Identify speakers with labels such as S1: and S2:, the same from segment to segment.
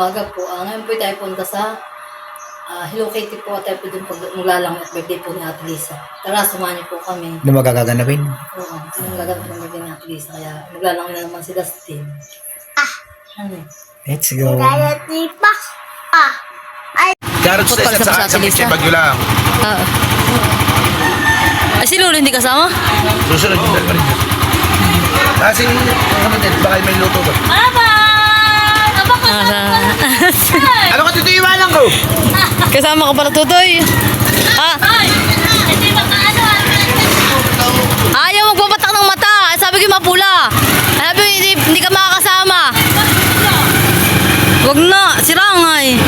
S1: umaga po. Ngayon po tayo punta sa Hello Kitty po. Tayo po dun maglalang at birthday po ni Ate Lisa. Tara, samahan niyo po kami.
S2: Ano magagaganapin?
S1: Oo, yung gaganap ng birthday ni Ate Lisa. Kaya maglalang na naman si Dustin. Ano?
S2: Let's go.
S3: Garot sa isa't sa akin, may bagyo lang.
S1: Ay, si Lolo hindi kasama?
S3: Susunod yung dalawa rin. Kasi, baka may luto ba? Ano ka dito iwanan ko?
S1: Kasama ka pala, Tutoy. Ayaw magpapatak ng mata. Sabi ko mapula. Sabi ko hindi ka makakasama. Wag na, sirangay.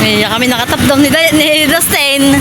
S1: Kaya kami nakatapdom ni Dustin.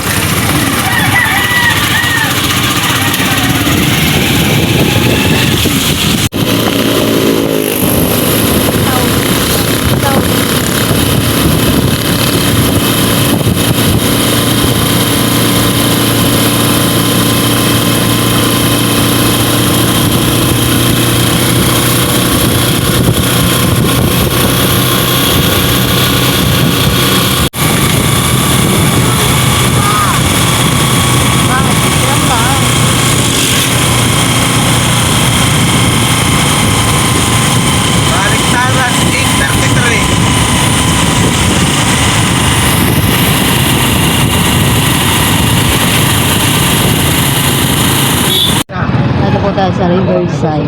S1: Tayo sa Riverside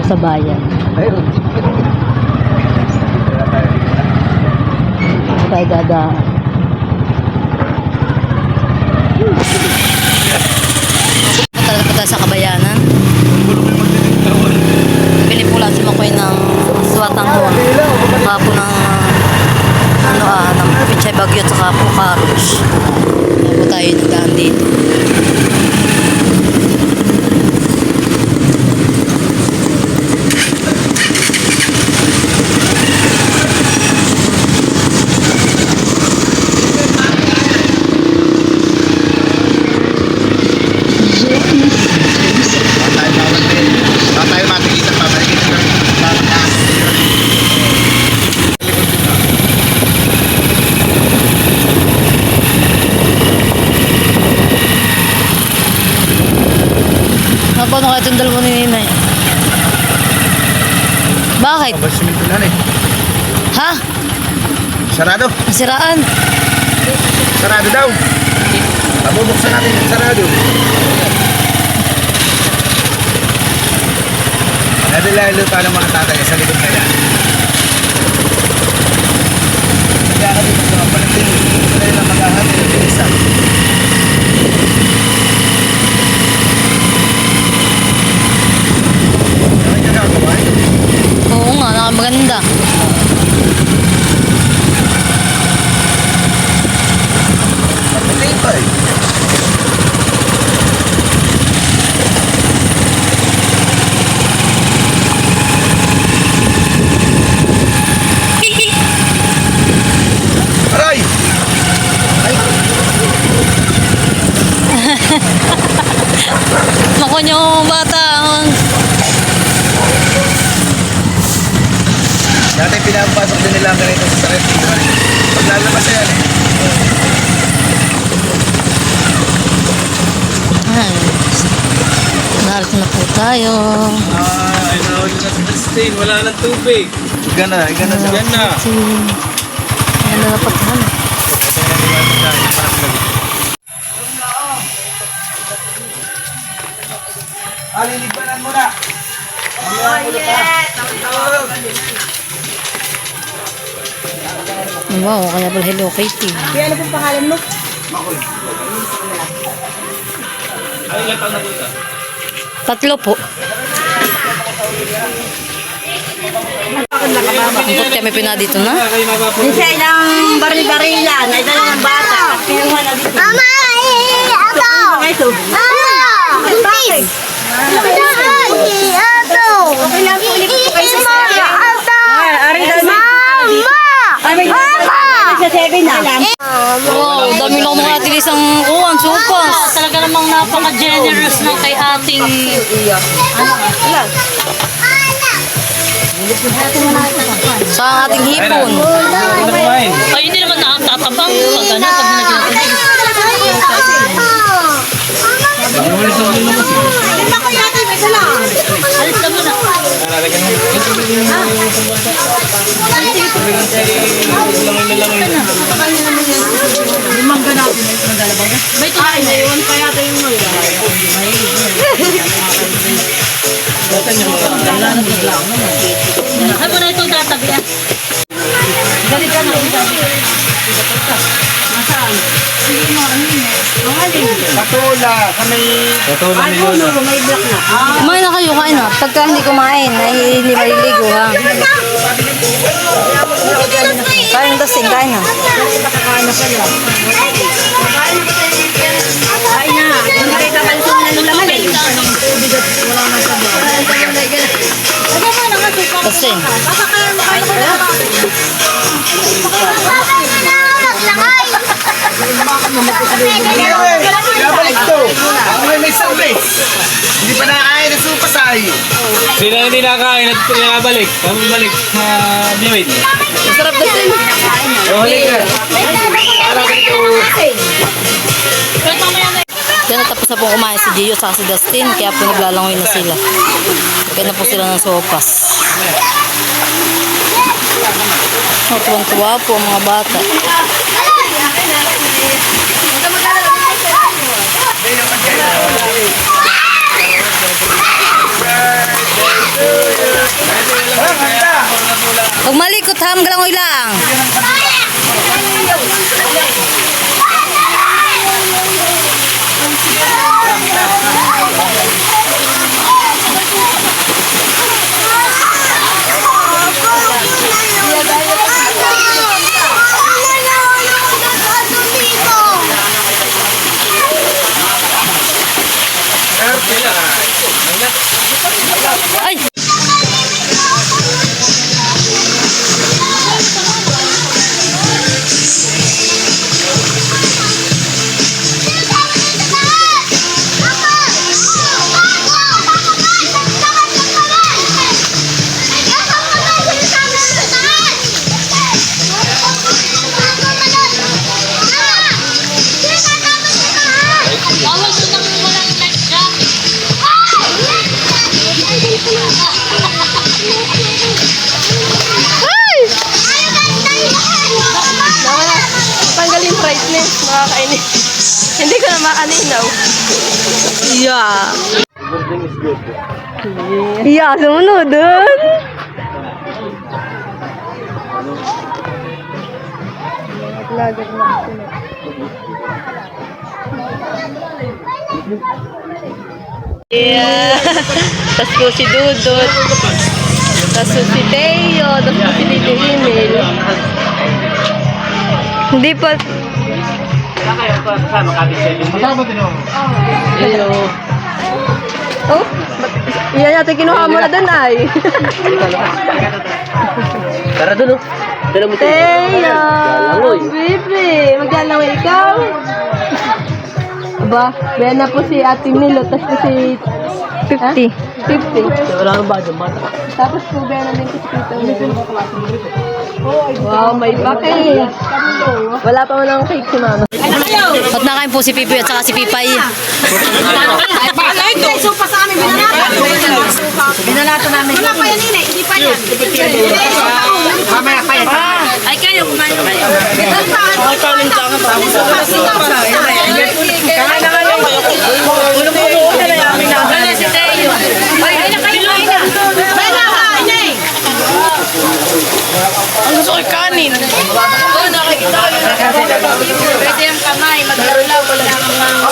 S1: sa bayan. Tayo dadaan. Talaga po tayo sa Kabayanan. Pili po lang si Makoy ng suwatang huwag. Saka po ng ng Pichay Bagyo at saka po Karos. Kaya po tayo nagdaan dito. Paano kaya itong dalawa ni Ninay? Bakit?
S3: Simento na eh.
S1: Ha?
S3: Sarado.
S1: Nasiraan?
S3: Sarado daw. Pabubuksan natin yung sarado. Nadalalo pa ng mga tatay sa likod nila. Kaya kami sa mga palating. Kaya na maghahabi ng isa.
S1: Oo nga, nakamaganda.
S3: Patuloy pa eh. Aray!
S1: Mako nyo bata.
S3: Dati pinapasok din nila ang ganito sa sakit. Pag lalabas na yan eh.
S1: Narito na po tayo.
S4: Ay, nahuli na sa Dustin. Wala nang tubig.
S3: Gana.
S4: Yan na.
S1: Ano na patahan?
S3: Alilipanan mo na.
S1: Wow, kaya pala Hello Kitty.
S5: Kaya ano pong pangalan mo?
S4: Ay, ilang taon na po ito?
S1: 3 po. Ang kami pinadito na.
S4: Kayo mapapo.
S5: Isa ilang baril-barilan. Ay dala ng bata. Pinuha na dito. Mama! Ato! Ito. Mama! Bakit? Ato! Okay lang po ulit po kayo sa sala. Ato! Mama! Mama! Sa 7 na.
S1: Wow, dami lang mga Ate isang kuwan, supas.
S2: Talaga namang napaka-generous ng kay ating...
S1: Sa ating hipon.
S2: Ay, hindi naman nakatatabang. Pag ano, pag naglalagay. Alis na muna. May tumain na yun. Ay, muna itong tatabi ah.
S3: Patula, sa may...
S1: Kumain na kayo, kain na. Pagka hindi kumain, ay hindi maliligo ha. Kain na tasing, kain na. Tasing.
S3: Nabalik to. Ako may sabi. Hindi pa nakakain ng supas ay.
S4: Sila hindi nakakain at pinabalik. Kami balik sa Biyawit.
S1: Masarap tasing.
S4: Oh, halika.
S1: Kaya natapos na pong kumain si Gio sa si Dustin, kaya po naglalangoy na sila. Kaya na po sila ng sopas. Tuwang-tuwa po ang mga bata. Huwag malikot ha, magalangoy lang. Ay!
S2: Bawal doon ang walang life jacket.
S5: Tanggalin brightness, makakainis. Hindi ko na makaninaw. Yeah. Yeah, sumunod dun. Yeah. Tapos po si Dudut. Tapos po si Teo. Tapos po si Tito Emil. Hindi pa. Hello. Oh, iyan natin kinuha mo na dun ay.
S3: Tara dun oh. Tara mo
S5: Teo. Bibi. Maglalangoy ikaw. Aba, bayan na po si Ate Milo. Tapos po si 50. 50.
S3: Wala kang bata, bata.
S5: Tapos po bayan na din po si Tito Emil. Wow, may pa-cake. Wala pa mo ng cake si Mama.
S1: At nakain po si Pipi at saka si Pipay.
S5: Ay, paano ito? Supa sa amin, binalata. Binalata namin. Wala pa yan, hindi pa yan.
S3: Mamaya pa yan.
S2: Ay, kayo, kumain kayo.
S5: Ay, kanin ka nga.
S3: Kaya naman yung ulong-ulo na lang namin na.
S2: Wala si Teo. Ay, na kayo, kain na.
S5: Ay, nakain eh.
S3: Ang gusto ko'y kanin.
S2: Pwede yung kamay, maglaro wala namang mga.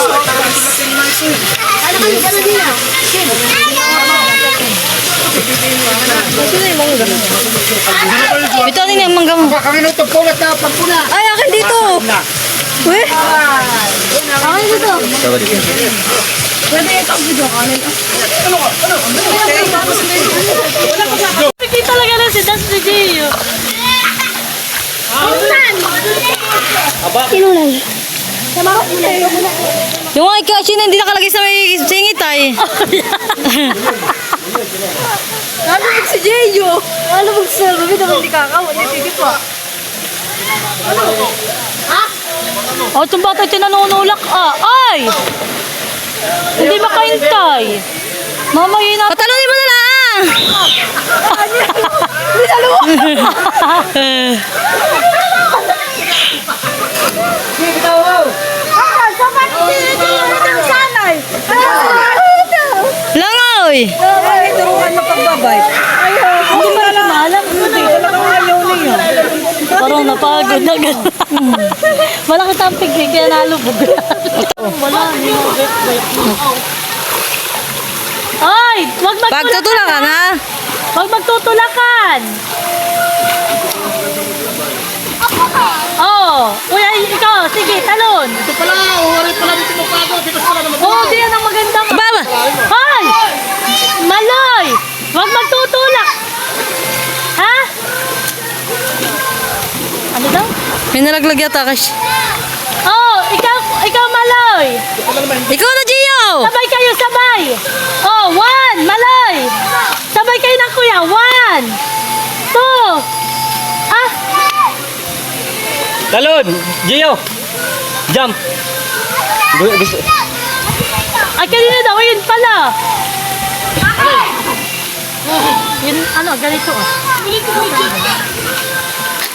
S5: Ano ka nila nila?
S1: Ito din yung mangga mo.
S3: Kami nung tagpulat na pagpula.
S1: Ay, akin dito. Uy. Akin dito. Pwede ito ang video kanin.
S2: Hindi talaga na si Das ni Gio.
S1: Yung mga ikashi na hindi nakalagay sa may singit ay.
S5: Nalubog si Jeyo. Nalubog si Ruby naman di kakaw. Hindi pa.
S2: Oh, itong bata ito nanunulak. Ay! Hindi makaintay. Mamaya na.
S1: Patalunin mo na lang! Langoy!
S5: Turuan mo pagbabay.
S2: Hindi mo na maalam.
S5: Hindi, talagang ayaw niya.
S2: Parang napagod na gano'n. Malaki tampig eh, kaya nalubog. Wala. Ay! Huwag magtulakan!
S1: Pagtutulakan ha?
S2: Huwag magtutulakan! Oh, kuya, ikaw, sige, talon.
S3: Ito pala, uwari pala dito mo pa ako. Kita pala naman.
S2: Oo, di yan ang magandang...
S1: Baba!
S2: Hoy! Maloy! Huwag magtutulak! Ha? Ano daw?
S1: May nalaglag yata kasi.
S2: Oh, ikaw Maloy!
S1: Ikaw na, Gio!
S2: Sabay kayo, sabay! Oh, 1, Maloy! Sabay kayo ng kuya, 1, 2, ah!
S4: Talon! Gio! Jump!
S2: Ay, kanina daw, yun pala! Yun, ano, ganito ah.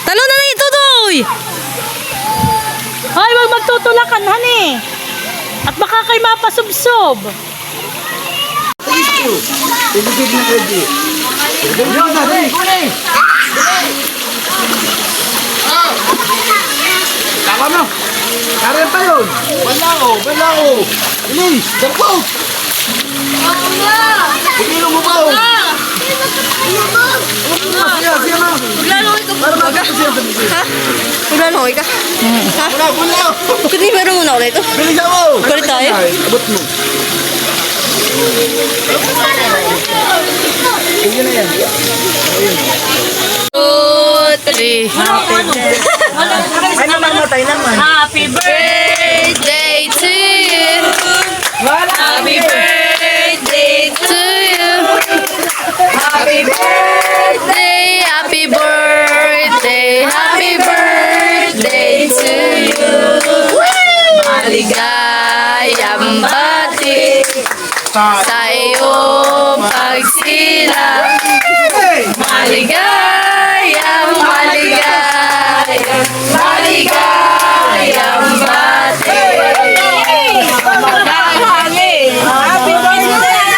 S1: Talo na na ito, Doy!
S2: Hoy, wag magtutulakan, honey! At baka kayo mapasubsob!
S3: Ibigay na ready. Yun na, ready. Tama mo. Karen pa yun. Wala ko. Bilis, darpo. Bigilo mo ba? Siya mo.
S1: Maglalangay ka? Ha?
S3: Wala.
S1: Kundi meron muna ako dito.
S3: Bilis mo.
S1: Kulit tayo?
S3: Abot mo. Sige na yan.
S1: 2, 3.
S3: Ay naman matay naman.
S2: Happy birthday!
S1: Birthday to you. Happy birthday to you. Happy birthday, happy birthday, happy birthday to you. Maligayang bati sa iyong pagsilang. Maligayang, maligayang, maligayang bati.
S5: Happy birthday! Happy birthday!
S1: Happy birthday!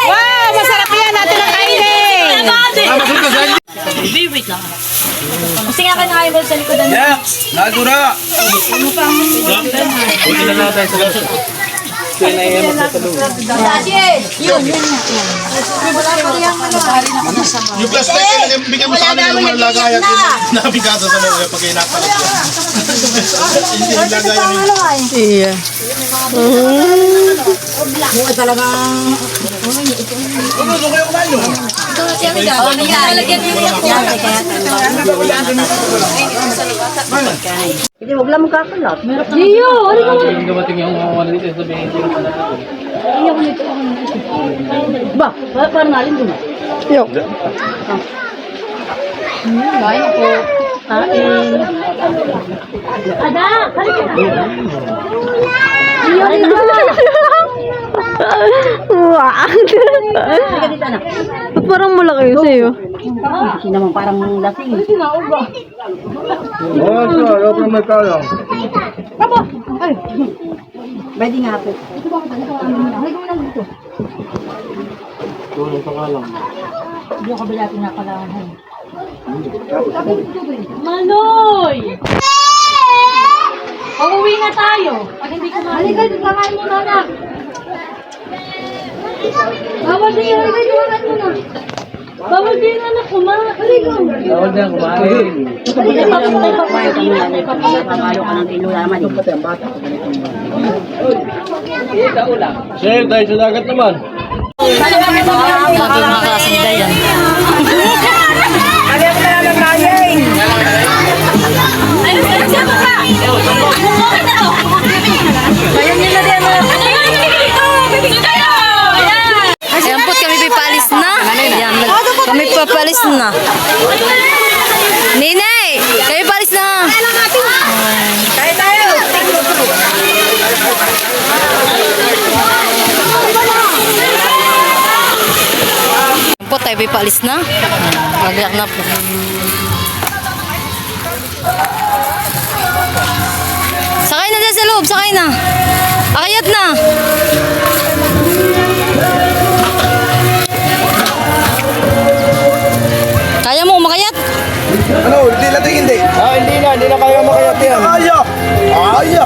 S5: Wow! Masarap yan natin ang kainin!
S2: Wait lang. Kasi nga kayo nakayabal sa likodan.
S3: Yak, nagura.
S4: Buti na lang tayo sa lahat.
S3: Yung plastic, bigyan mo sa kanila yung mga lagayan. Nabigasa sa mga pag inapalit yan. Hindi yung lagayan yung...
S1: Iya.
S3: Ano, doon kayo kumain nyo?
S5: Hindi, wag lang magkakalat.
S2: Gio! Ano ka?
S4: Yung dumating yung ano dito, sabihin ko pa na.
S2: Ba? Parang nalim dun.
S1: Yok.
S2: Kain po. Kain. Ada! Halika na! Halika dito na.
S1: Parang malaki sa'yo.
S2: Kasi naman parang lasing.
S3: Oo, sir. Ayaw pa may kalang.
S5: Pwede nga po.
S3: Tulong pa kalang.
S2: Hindi ako kabila pinakalangan. Manoy! Pauwi na tayo. Pag hindi ko mahalin. Halika, kakain mo na anak. Bawal din, halika, kakain mo na. Bawal din anak ko, ma. Halika.
S4: Bawal na kumain.
S5: Papalo ka ng kilo naman.
S4: Sir, tayo sa dagat naman.
S1: Mga kasing yan. Ayan po, kami pipalis na. Ayan, kami papalis na. Ninay, kami palis na.
S5: Tayo tayo!
S1: Po, tayo pipalis na. Magyak na po. Sakay na dyan sa loob, sakay na. Akayat na. Kaya mo umakayat?
S3: Ano, hindi natin hindi. Hindi na kaya makayat yan. Kaya!